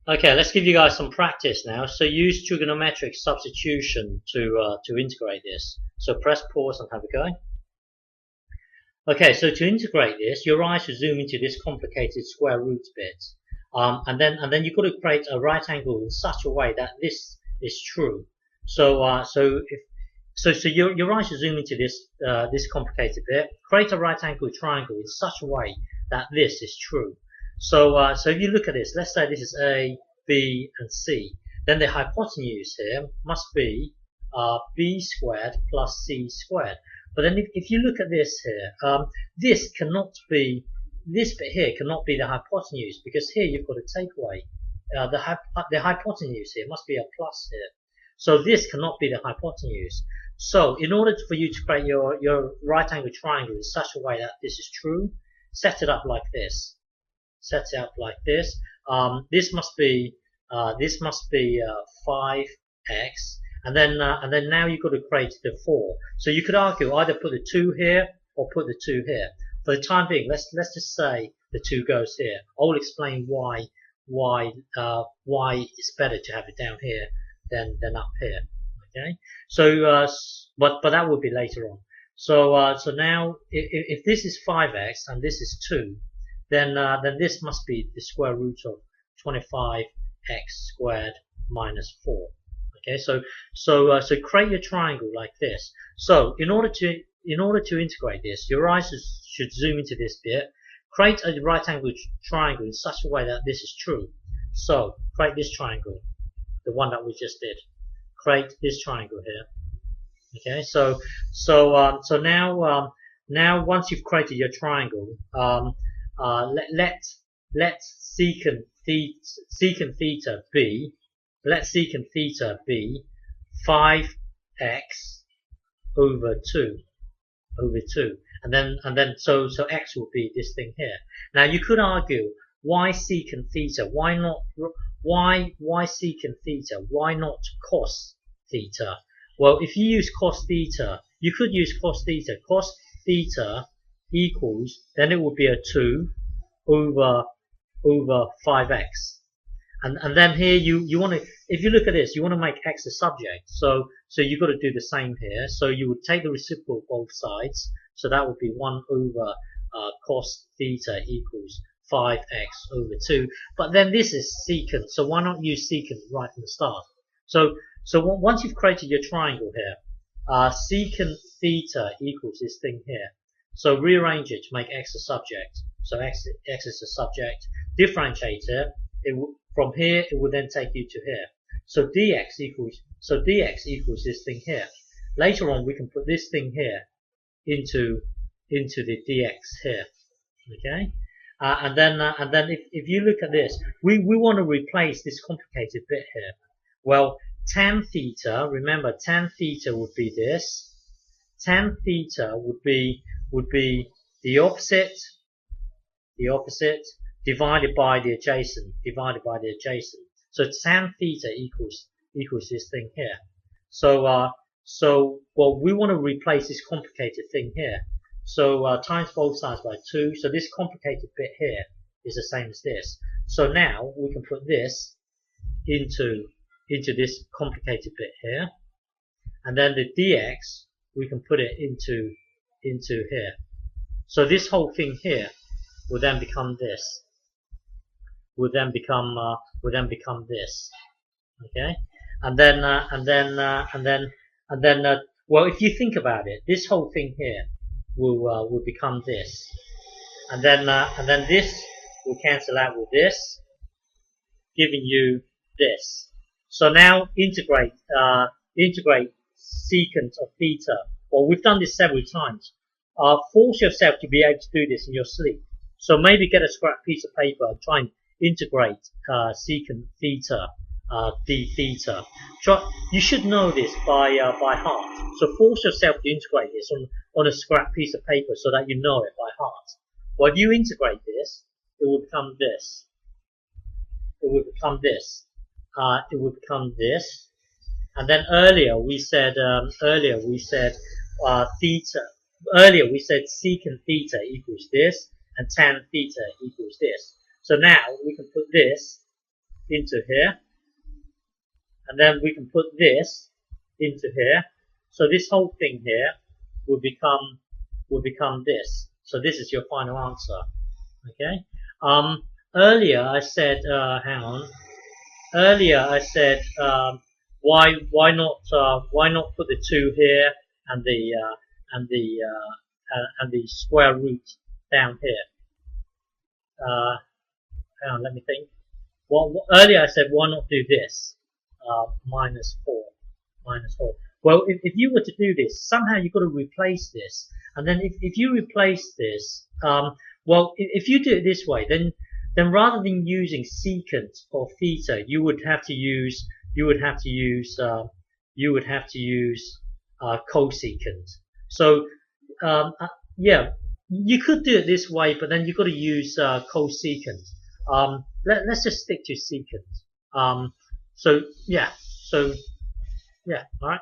Okay, let's give you guys some practice now. So use trigonometric substitution to integrate this. So press pause and have a go. Okay, so to integrate this, your eyes should zoom into this complicated square root bit, and then you've got to create a right angle in such a way that this is true. So your eyes should zoom into this complicated bit. Create a right angle triangle in such a way that this is true. So if you look at this, let's say this is A, B, and C. Then the hypotenuse here must be B squared plus C squared. But then if you look at this here, this bit here cannot be the hypotenuse, because here you've got a takeaway. The hypotenuse here must be a plus here. So this cannot be the hypotenuse. So in order for you to create your right angle triangle in such a way that this is true, set it up like this. Set it up like this. This must be 5x. And then now you've got to create the 4. So you could argue either put the 2 here or put the 2 here. For the time being, let's just say the 2 goes here. I will explain why it's better to have it down here than up here. Okay. So but that will be later on. So now if this is 5x and this is 2, then this must be the square root of 25x squared minus 4. Okay, so create your triangle like this. So in order to integrate this, your eyes should zoom into this bit. Create a right angle triangle in such a way that this is true. So create this triangle, the one that we just did. Create this triangle here. Okay, so now once you've created your triangle, let secant theta be. Let secant theta be 5x over 2, and then so x will be this thing here. Now you could argue, why secant theta? Why secant theta? Why not cos theta? Well, if you use cos theta, you could use cos theta. Cos theta equals, then it would be a 2 over 5x. And then here you want to, if you look at this, you want to make x a subject. So you've got to do the same here. So you would take the reciprocal of both sides. So that would be 1 over cos theta equals 5x over 2. But then this is secant. So why not use secant right from the start? So once you've created your triangle here, secant theta equals this thing here. So rearrange it to make x a subject. So x is a subject. Differentiate it. From here, it will then take you to here. So dx equals this thing here. Later on, we can put this thing here into the dx here. Okay, and then if you look at this, we want to replace this complicated bit here. Well, tan theta. Remember, tan theta would be this. Tan theta would be the opposite divided by the adjacent, So tan theta equals this thing here. So well, we want to replace this complicated thing here. So times both sides by 2. So this complicated bit here is the same as this. So now we can put this into this complicated bit here, and then the dx we can put it into here. So this whole thing here will then become this. Will then become this. Okay, and then well, if you think about it, this whole thing here will become this, and then this will cancel out with this, giving you this. So now integrate secant of theta. Well, we've done this several times. Force yourself to be able to do this in your sleep. So maybe get a scrap piece of paper and try and integrate secant theta, d theta. You should know this by heart. So force yourself to integrate this on a scrap piece of paper so that you know it by heart. Well, if you integrate this, it will become this. It will become this. It will become this. And then earlier we said theta. Earlier we said secant theta equals this, and tan theta equals this. So now we can put this into here, and then we can put this into here. So this whole thing here will become this. So this is your final answer. Okay. Earlier I said, hang on. Earlier I said, why not put the 2 here and the square root down here? Hang on, let me think. Earlier I said, why not do this? Minus 4. Well, if you were to do this, somehow you've got to replace this. And then if you replace this, well, if you do it this way, then rather than using secant or theta, you would have to use cosecant. So yeah, you could do it this way, but then you've got to use cosecant. Let's just stick to secant. So yeah, all right.